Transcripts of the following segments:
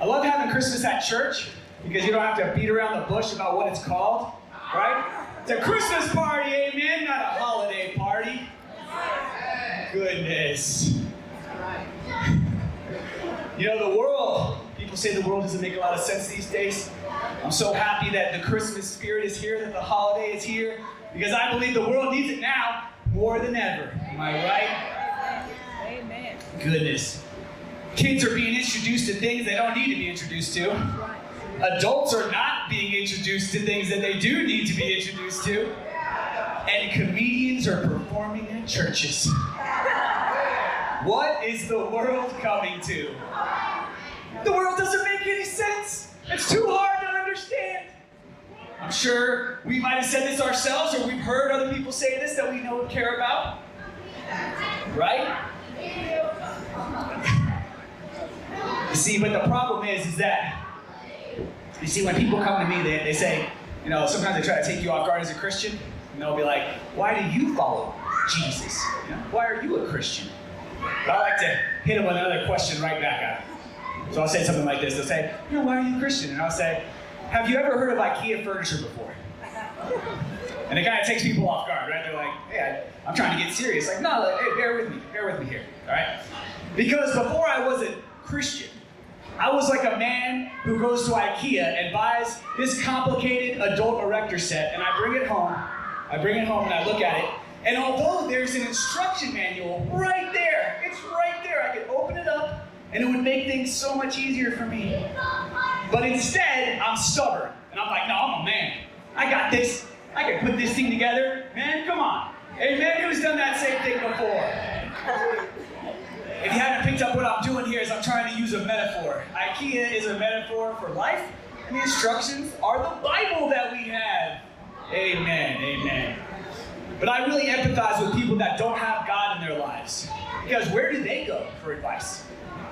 I love having Christmas at church because you don't have to beat around the bush about what it's called, right? It's a Christmas party, amen, not a holiday party. Goodness. You know, the world, people say the world doesn't make a lot of sense these days. I'm so happy that the Christmas spirit is here, that the holiday is here, because I believe the world needs it now more than ever. Am I right? Amen. Goodness. Kids are being introduced to things they don't need to be introduced to. Adults are not being introduced to things that they do need to be introduced to. And comedians are performing in churches. What is the world coming to? The world doesn't make any sense. It's too hard to understand. I'm sure we might have said this ourselves, or we've heard other people say this that we know and care about. Right? You see, but the problem is that, you see, when people come to me, they say, you know, sometimes they try to take you off guard as a Christian, and they'll be like, why do you follow Jesus? You know, why are you a Christian? But I like to hit them with another question right back at them. So I'll say something like this. They'll say, you know, why are you a Christian? And I'll say, have you ever heard of IKEA furniture before? And it kind of takes people off guard, right? They're like, hey, I'm trying to get serious. Like, no, like, hey, bear with me here, all right? Because before I was a Christian, I was like a man who goes to IKEA and buys this complicated adult erector set, and I bring it home and I look at it, and although there's an instruction manual right there, it's right there, I could open it up, and it would make things so much easier for me. But instead, I'm stubborn, and I'm like, no, I'm a man. I got this. I can put this thing together. Man, come on. Hey, man, who's done that same thing before? If you haven't picked up what I'm doing here is I'm trying to use a metaphor. IKEA is a metaphor for life, and the instructions are the Bible that we have. Amen, amen. But I really empathize with people that don't have God in their lives. Because where do they go for advice?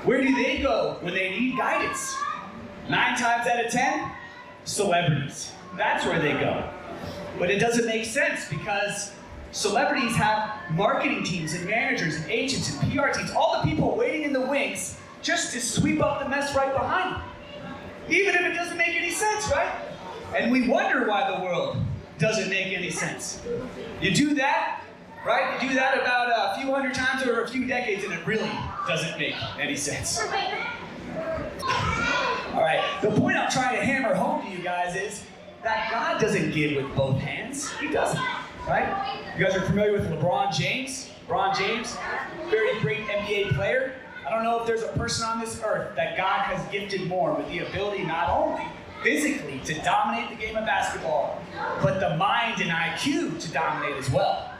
Where do they go when they need guidance? 9 times out of 10, celebrities. That's where they go. But it doesn't make sense because celebrities have marketing teams and managers and agents and PR teams, all the people waiting in the wings just to sweep up the mess right behind them. Even if it doesn't make any sense, right? And we wonder why the world doesn't make any sense. You do that, right? You do that about a few hundred times over a few decades and it really doesn't make any sense. All right, the point I'm trying to hammer home to you guys is that God doesn't give with both hands. He doesn't, right? You guys are familiar with LeBron James? LeBron James, very great NBA player. I don't know if there's a person on this earth that God has gifted more with the ability not only physically to dominate the game of basketball, but the mind and IQ to dominate as well,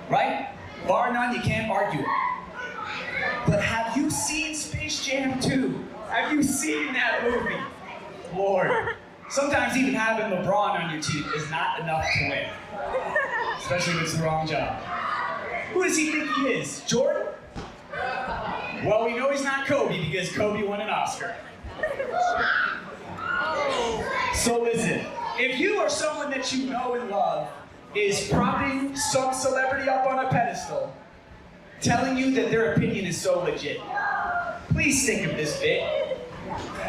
right? Bar none, you can't argue it. But have you seen Space Jam 2? Have you seen that movie? Lord. Sometimes even having LeBron on your team is not enough to win. Especially if it's the wrong job. Who does he think he is? Jordan? Well, we know he's not Kobe because Kobe won an Oscar. So listen, if you or someone that you know and love is propping some celebrity up on a pedestal, telling you that their opinion is so legit, please think of this bit.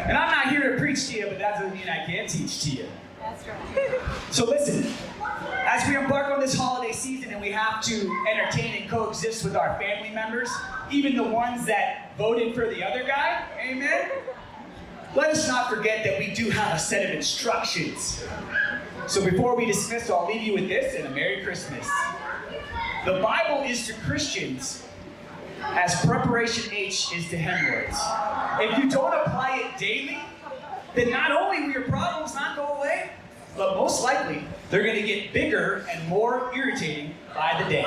And I'm not here to preach to you, but that doesn't mean I can't teach to you. That's right. So listen, as we embark on this holiday season and we have to entertain and coexist with our family members, even the ones that voted for the other guy, amen? Let us not forget that we do have a set of instructions. So before we dismiss, I'll leave you with this and a Merry Christmas. The Bible is to Christians as preparation H is to hemorrhoids. If you don't apply it daily, then not only will your problems not go away, but most likely they're going to get bigger and more irritating by the day.